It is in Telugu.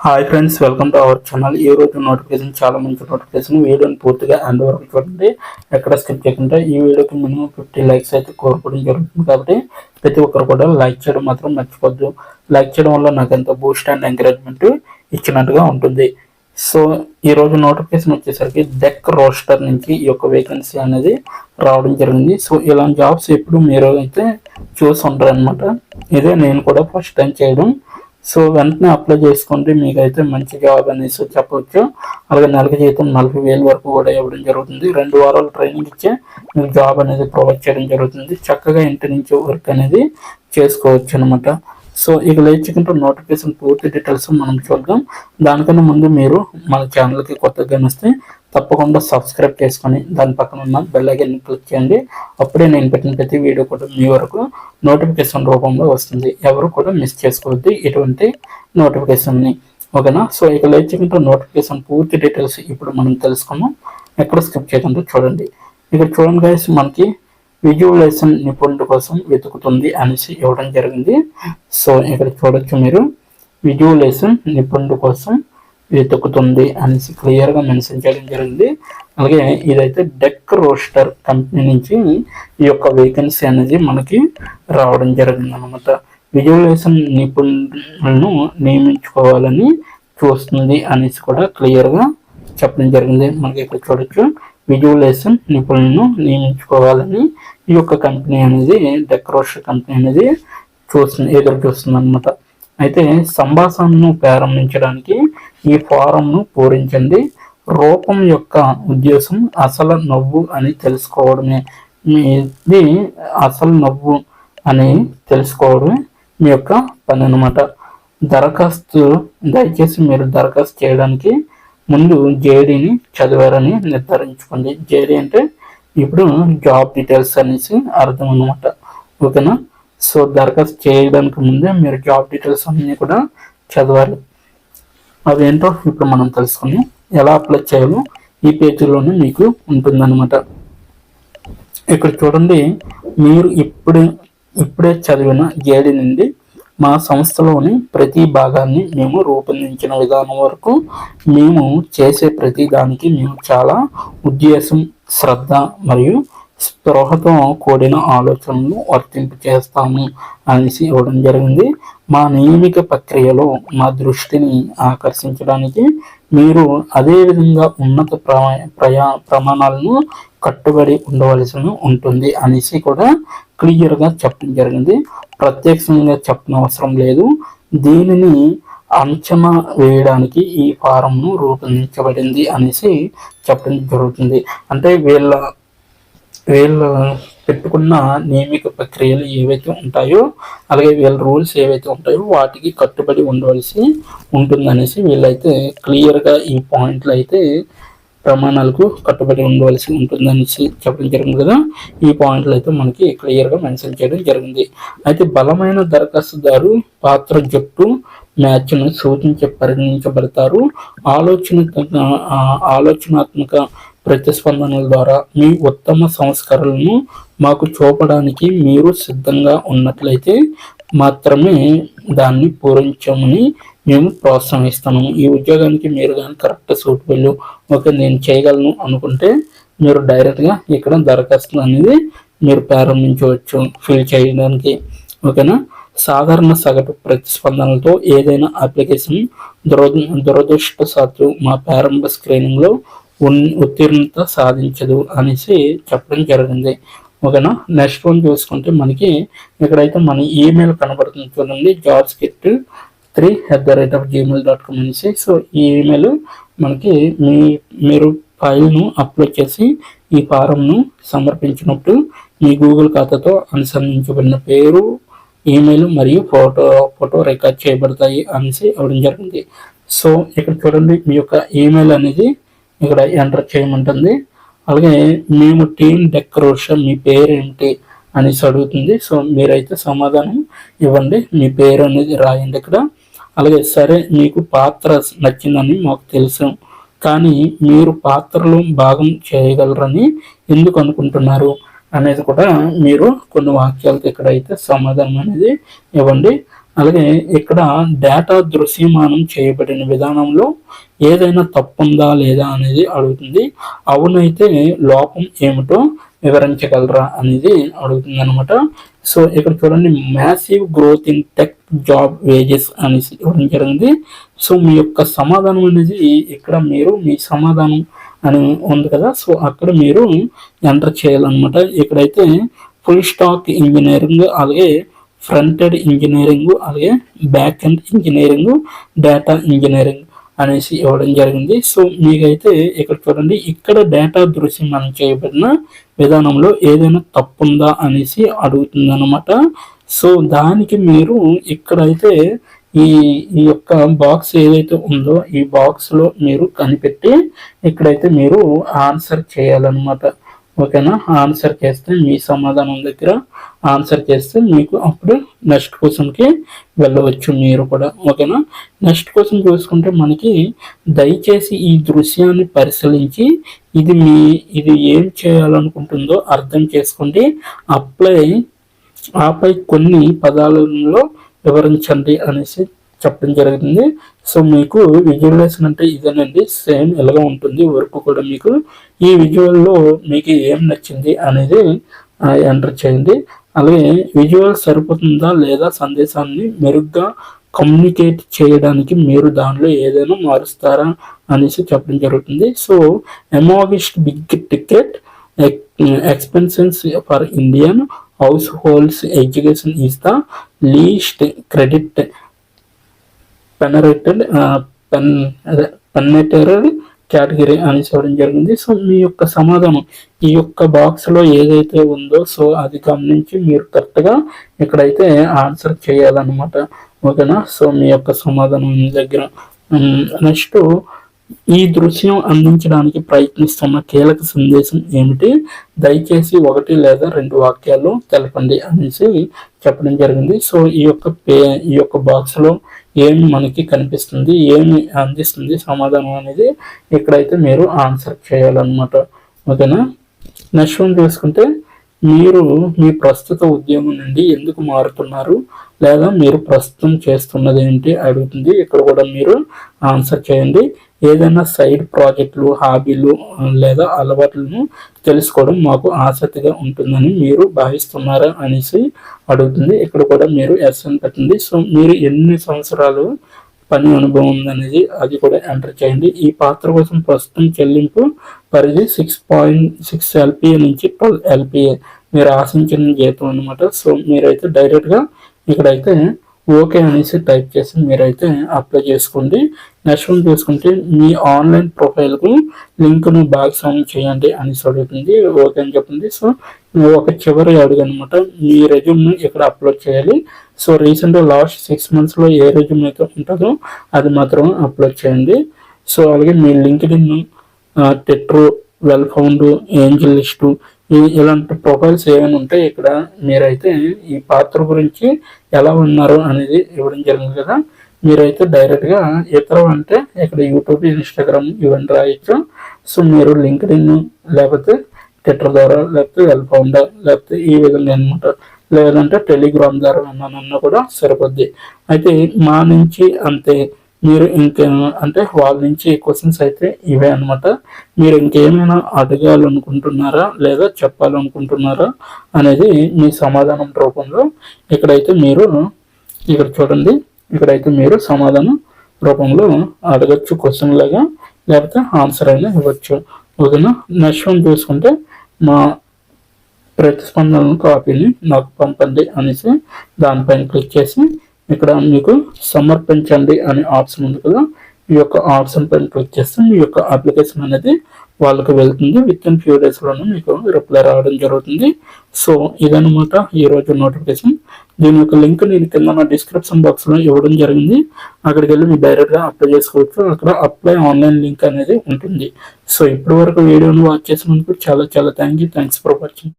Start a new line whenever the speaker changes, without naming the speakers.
Hi friends, welcome to our channel. ఈ రోజు నోటిఫికేషన్ చాలా మంచి నోటిఫికేషన్. వీడియోని పూర్తిగా ఎండ్ వరకు చూడండి, ఎక్కడ స్కిప్ చేయకుండా. ఈ వీడియోకి మినిమం 50 లైక్స్ అయితే కోరుకోవడం జరుగుతుంది కాబట్టి ప్రతి ఒక్కరు కూడా లైక్ చేయడం మాత్రం మర్చిపోద్దు. లైక్ చేయడం వల్ల నాకు ఎంత బూస్ట్ అండ్ ఎంకరేజ్మెంట్ ఇచ్చినట్టుగా ఉంటుంది. సో ఈ రోజు నోటిఫికేషన్ వచ్చేసరికి డెక్ రోస్టర్ నుంచి ఈ యొక్క వేకెన్సీ అనేది రావడం జరిగింది. సో ఇలాంటి జాబ్స్ ఎప్పుడు మీరు అయితే చూసి ఉంటారు అనమాట. ఇదే నేను కూడా ఫస్ట్ టైం చేయడం. సో వెంటనే అప్లై చేసుకోండి, మీకైతే మంచి జాబ్ అనేసి చెప్పవచ్చు. అలాగే నెలకి జీతం 40,000 వరకు కూడా ఇవ్వడం జరుగుతుంది. 2 వారాలు ట్రైనింగ్ ఇచ్చే మీకు జాబ్ అనేది ప్రొవైడ్ చేయడం జరుగుతుంది. చక్కగా ఇంటి నుంచి వర్క్ అనేది చేసుకోవచ్చు అనమాట. సో ఇక లేచుకుంటూ నోటిఫికేషన్ పూర్తి డీటెయిల్స్ మనం చూద్దాం. దానికన్నా ముందు మీరు మన ఛానల్కి కొత్తగా వస్తే తప్పకుండా సబ్స్క్రైబ్ చేసుకొని దాని పక్కన ఉన్న బెల్ ఐకాన్ క్లిక్ చేయండి. అప్పుడే నేను పెట్టిన ప్రతి వీడియో కూడా మీ వరకు నోటిఫికేషన్ రూపంలో వస్తుంది. ఎవరు కూడా మిస్ చేసుకోవద్దు ఇటువంటి నోటిఫికేషన్ని, ఓకేనా. సో ఇక లేచుకుంటూ నోటిఫికేషన్ పూర్తి డీటెయిల్స్ ఇప్పుడు మనం తెలుసుకున్నాం. ఎక్కడ స్కిప్ చేయకుండా చూడండి. ఇక్కడ చూడండి గైస్, మనకి విజువలైజేషన్ నిపుణుల కోసం వెతుకుతుంది అనేసి ఇవ్వడం జరిగింది. సో ఇక్కడ చూడొచ్చు మీరు, విజువలైజేషన్ నిపుణుల కోసం వెతుకుతుంది అనేసి క్లియర్గా మెన్షన్ చేయడం జరిగింది. అలాగే ఇదైతే డెక్ రోస్టర్ కంపెనీ నుంచి ఈ యొక్క వేకెన్సీ అనేది మనకి రావడం జరిగింది అనమాట. విజువలైజేషన్ నిపుణులను నియమించుకోవాలని చూస్తుంది అనేసి కూడా క్లియర్గా చెప్పడం జరిగింది. మనకి ఇక్కడ చూడొచ్చు, విజువలైజేషన్ నిపుణులను నియమించుకోవాలని ఈ యొక్క కంపెనీ అనేది, డెక్ రోస్టర్ కంపెనీ అనేది ఎదురు చూస్తుంది అనమాట. అయితే సంభాషణను ప్రారంభించడానికి ఈ ఫారంను పూరించండి. రూపం యొక్క ఉద్దేశం అసలు నవ్వు అని తెలుసుకోవడమే. ఇది అసలు నవ్వు అని తెలుసుకోవడమే మీ యొక్క పని అనమాట. దయచేసి మీరు దరఖాస్తు చేయడానికి ముందు జేడీని చదివారని నిర్ధారించుకోండి. జేడీ అంటే ఇప్పుడు జాబ్ డీటెయిల్స్ అనేసి అర్థం అనమాట, ఓకేనా. సో దరఖాస్తు చేయడానికి ముందే మీరు జాబ్ డీటెయిల్స్ అన్నీ కూడా చదవాలి. అవేంటో ఇప్పుడు మనం తెలుసుకుని ఎలా అప్లై చేయాలో ఈ పేజీలోనే మీకు ఉంటుందన్నమాట. ఇక్కడ చూడండి, మీరు ఇప్పుడే చదివిన జేడీ నుండి మా సంస్థలోని ప్రతి భాగాన్ని మేము రూపొందించిన విధానం వరకు మేము చేసే ప్రతి దానికి మేము చాలా ఉద్దేశం, శ్రద్ధ మరియు స్పృహతో కూడిన ఆలోచనలు వర్తింపు చేస్తాము అనేసి ఇవ్వడం జరిగింది. మా నియమిక ప్రక్రియలో మా దృష్టిని ఆకర్షించడానికి మీరు అదేవిధంగా ఉన్నత ప్రమాణాలను కట్టుబడి ఉండవలసి ఉంటుంది అనేసి కూడా క్లియర్గా చెప్పడం జరిగింది. ప్రత్యక్షంగా చెప్పనవసరం లేదు. దీనిని అంచనా వేయడానికి ఈ ఫారంను రూపొందించబడింది అనేసి చెప్పడం జరుగుతుంది. అంటే వీళ్ళ పెట్టుకున్న నియమిక ప్రక్రియలు ఏవైతే ఉంటాయో, అలాగే వీళ్ళ రూల్స్ ఏవైతే ఉంటాయో వాటికి కట్టుబడి ఉండవలసి ఉంటుందనేసి వీళ్ళైతే క్లియర్గా ఈ పాయింట్లు అయితే ప్రమాణాలకు కట్టుబడి ఉండవలసి ఉంటుందనేసి చెప్పడం జరిగింది కదా. ఈ పాయింట్లు అయితే మనకి క్లియర్గా మెన్షన్ చేయడం జరిగింది. అయితే బలమైన దరఖాస్తుదారు పాత్ర జట్టు మ్యాచ్ను పరిగణించబడతారు. ఆలోచనాత్మక ప్రతిస్పందనల ద్వారా మీ ఉత్తమ సంస్కరణలను మాకు చూపడానికి మీరు సిద్ధంగా ఉన్నట్లయితే మాత్రమే దాన్ని పూరించమని మేము ప్రోత్సహిస్తాము. ఈ ఉద్యోగానికి మీరు కానీ కరెక్ట్ సూటబుల్, ఓకే నేను చేయగలను అనుకుంటే మీరు డైరెక్ట్గా ఇక్కడ దరఖాస్తు అనేది మీరు ప్రారంభించవచ్చు ఫిల్ చేయడానికి, ఓకేనా. సాధారణ సగటు ప్రతిస్పందనలతో ఏదైనా అప్లికేషన్ దురదృష్టవశాత్తు మా ప్రారంభ స్క్రీనింగ్లో ఉత్తీర్ణత సాధించదు అనేసి చెప్పడం జరిగింది, ఓకేనా. నెక్స్ట్ వన్ చూసుకుంటే మనకి ఇక్కడైతే మన ఈమెయిల్ కనబడుతుంది చూడండి, jobskit3@gmail.com అనేసి. సో ఈ ఈమెయిల్ మనకి మీరు ఫైల్ను అప్లోడ్ చేసి ఈ ఫారంను సమర్పించినప్పుడు మీ గూగుల్ ఖాతాతో అనుసంధానించబడిన పేరు, ఈమెయిల్ మరియు ఫోటో రికార్డ్ చేయబడతాయి అనేసి ఇవ్వడం జరిగింది. సో ఇక్కడ చూడండి, మీ యొక్క ఈమెయిల్ అనేది ఇక్కడ ఎంటర్ చేయమంటుంది. అలాగే మేము టీమ్ డెక్ రోస్టర్, మీ పేరు ఏంటి అనేసి అడుగుతుంది. సో మీరైతే సమాధానం ఇవ్వండి, మీ పేరు అనేది రాయండి ఇక్కడ. అలాగే సరే, మీకు పాత్ర నచ్చిందని మాకు తెలుసు, కానీ మీరు పాత్రలో భాగం చేయగలరని ఎందుకు అనుకుంటున్నారు అనేది కూడా మీరు కొన్ని వాక్యాలతో ఇక్కడైతే సమాధానం అనేది ఇవ్వండి. అలాగే ఇక్కడ డేటా దృశ్యమానం చేయబడిన విధానంలో ఏదైనా తప్పుందా లేదా అనేది అడుగుతుంది. అవునైతే లోపం ఏమిటో వివరించగలరా అనేది అడుగుతుంది అనమాట. సో ఇక్కడ చూడండి, massive growth in tech job wages అనేసి ఇవ్వడం జరిగింది. సో మీ యొక్క సమాధానం అనేది ఇక్కడ మీరు మీ సమాధానం అని ఉంది కదా, సో అక్కడ మీరు ఎంటర్ చేయాలన్నమాట. ఇక్కడైతే ఫుల్ స్టాక్ ఇంజనీరింగ్, అలాగే ఫ్రంట్ ఎండ్ ఇంజనీరింగ్, అలాగే back end engineering, data engineering అనేసి ఇవ్వడం జరిగింది. సో మీకైతే ఇక్కడ చూడండి, ఇక్కడ డేటా దృశ్యమానం చేయబడిన విధానంలో ఏదైనా తప్పుందా అనేసి అడుగుతుంది అనమాట. సో దానికి మీరు ఇక్కడైతే ఈ యొక్క బాక్స్ ఏదైతే ఉందో ఈ బాక్స్లో మీరు కనిపెట్టి ఇక్కడైతే మీరు ఆన్సర్ చేయాలన్నమాట. ఓకేనా? ఆన్సర్ చేస్తే మీ సమాధానం దగ్గర ఆన్సర్ చేస్తే మీకు అప్పుడు నెక్స్ట్ క్వశ్చన్కి వెళ్ళవచ్చు మీరు కూడా. ఓకేనా? నెక్స్ట్ క్వశ్చన్ చూసుకుంటే మనకి, దయచేసి ఈ దృశ్యాన్ని పరిశీలించి ఇది ఏం చేయాలనుకుంటుందో అర్థం చేసుకోండి, ఆపై కొన్ని పదాలలో వివరించండి అనేసి చెప్పడం జరుగుతుంది. సో మీకు విజువలైజేషన్ అంటే ఇదేనండి, సేమ్ ఇలాగా ఉంటుంది వర్క్ కూడా. మీకు ఈ విజువల్లో మీకు ఏం నచ్చింది అనేది ఎంటర్ చేయండి. అలాగే విజువల్ సరిపోతుందా లేదా సందేశాన్ని మెరుగ్గా కమ్యూనికేట్ చేయడానికి మీరు దానిలో ఏదైనా మారుస్తారా అనేసి చెప్పడం జరుగుతుంది. So amongst big ticket expenses for Indian households, education is the least credit penetrated category అని చెప్పడం జరిగింది. సో మీ యొక్క సమాధానం ఈ యొక్క బాక్స్లో ఏదైతే ఉందో సో అది గమనించి మీరు కరెక్ట్గా ఇక్కడైతే ఆన్సర్ చేయాలన్నమాట. ఓకేనా? సో మీ యొక్క సమాధానం దగ్గర నెక్స్ట్, ఈ దృశ్యం అందించడానికి ప్రయత్నిస్తున్న కీలక సందేశం ఏమిటి? దయచేసి 1 లేదా 2 వాక్యాలు తెలపండి అనేసి చెప్పడం జరిగింది. సో ఈ యొక్క బాక్స్లో ఏమి మనకి కనిపిస్తుంది, ఏమి అందిస్తుంది సమాధానం అనేది ఇక్కడైతే మీరు ఆన్సర్ చేయాలన్నమాట. ఓకేనా? నెక్స్ట్ వన్ చూసుకుంటే, మీరు మీ ప్రస్తుత ఉద్యోగం నుండి ఎందుకు మారుతున్నారు లేదా మీరు ప్రస్తుతం చేస్తున్నది ఏంటి అడుగుతుంది. ఇక్కడ కూడా మీరు ఆన్సర్ చేయండి. ఏదైనా సైడ్ ప్రాజెక్టులు, హాబీలు లేదా అలవాట్లను తెలుసుకోవడం మాకు ఆసక్తిగా ఉంటుందని మీరు భావిస్తున్నారా అనేసి అడుగుతుంది. ఇక్కడ కూడా మీరు ఎస్ అని పెట్టండి. సో మీరు ఎన్ని సంవత్సరాలు పని అనుభవం ఉందనేది అది కూడా ఎంటర్ చేయండి. ఈ పాత్ర కోసం ప్రస్తుతం చెల్లింపు పరిధి 6.6 LPA నుంచి 12 LPA మీరు ఆశించిన జీతం అనమాట. సో మీరైతే డైరెక్ట్గా ఇక్కడైతే ఓకే అనేసి టైప్ చేసి మీరైతే అప్లై చేసుకోండి. నెక్స్ట్ వన్ చూసుకుంటే, మీ ఆన్లైన్ ప్రొఫైల్కు లింక్ను భాగస్వామ్యం చేయండి అనేసి అడుగుతుంది. ఓకే అని చెప్తుంది. సో ఒక చివరి అడుగు అనమాట, మీ రెజ్యూమ్ను ఇక్కడ అప్లోడ్ చేయాలి. సో రీసెంట్గా లాస్ట్ 6 monthsలో ఏ రెజ్యూమ్ అయితే ఉంటుందో అది మాత్రం అప్లోడ్ చేయండి. సో అలాగే మీ LinkedIn, Twitter, Wellfound, AngelList ఇలాంటి ప్రొఫైల్స్ ఏమైనా ఉంటే ఇక్కడ మీరైతే ఈ పాత్ర గురించి ఎలా ఉన్నారు అనేది ఇవ్వడం జరిగింది కదా, మీరైతే డైరెక్ట్గా ఇతర అంటే ఇక్కడ యూట్యూబ్, ఇన్స్టాగ్రామ్ ఇవన్నీ రాయొచ్చు. సో మీరు లింక్డ్ఇన్ లేకపోతే ట్విట్టర్ ద్వారా లేకపోతే వెల్ ఫౌండ్ లేకపోతే ఈ విధంగా అనమాట, లేదంటే టెలిగ్రామ్ ద్వారా అన్నా కూడా సరిపోద్ది. అయితే మా నుంచి అంతే, మీరు ఇంకే అంటే వాళ్ళ నుంచి క్వశ్చన్స్ అయితే ఇవే అనమాట. మీరు ఇంకేమైనా అడగాలనుకుంటున్నారా లేదా చెప్పాలనుకుంటున్నారా అనేది మీ సమాధానం రూపంలో ఇక్కడైతే మీరు ఇక్కడ చూడండి, ఇక్కడైతే మీరు సమాధానం రూపంలో అడగచ్చు క్వశ్చన్ లాగా, లేకపోతే ఆన్సర్ అయినా ఇవ్వచ్చు. ఓకేనా? నెక్స్ట్ వన్ చూసుకుంటే, మా ప్రతిస్పందన కాపీని నాకు పంపండి అనేసి దానిపైన క్లిక్ చేసి ఇక్కడ మీకు సమర్పించండి అనే ఆప్షన్ ఉంది కదా, ఈ యొక్క ఆప్షన్ పైన క్లిక్ చేస్తే మీ యొక్క అప్లికేషన్ అనేది వాళ్ళకి వెళ్తుంది. విత్-ఇన్ few daysలోనే మీకు రిప్లై రావడం జరుగుతుంది. సో ఇదనమాట ఈరోజు నోటిఫికేషన్. దీని యొక్క లింక్ నేను కింద నా డిస్క్రిప్షన్ బాక్స్లో ఇవ్వడం జరిగింది. అక్కడికి వెళ్ళి మీరు డైరెక్ట్గా అప్లై చేసుకోవచ్చు. అక్కడ అప్లై ఆన్లైన్ లింక్ అనేది ఉంటుంది. సో ఇప్పటి వరకు వీడియోను వాచ్ చేసినందుకు చాలా థ్యాంక్స్ ఫర్ వాచింగ్.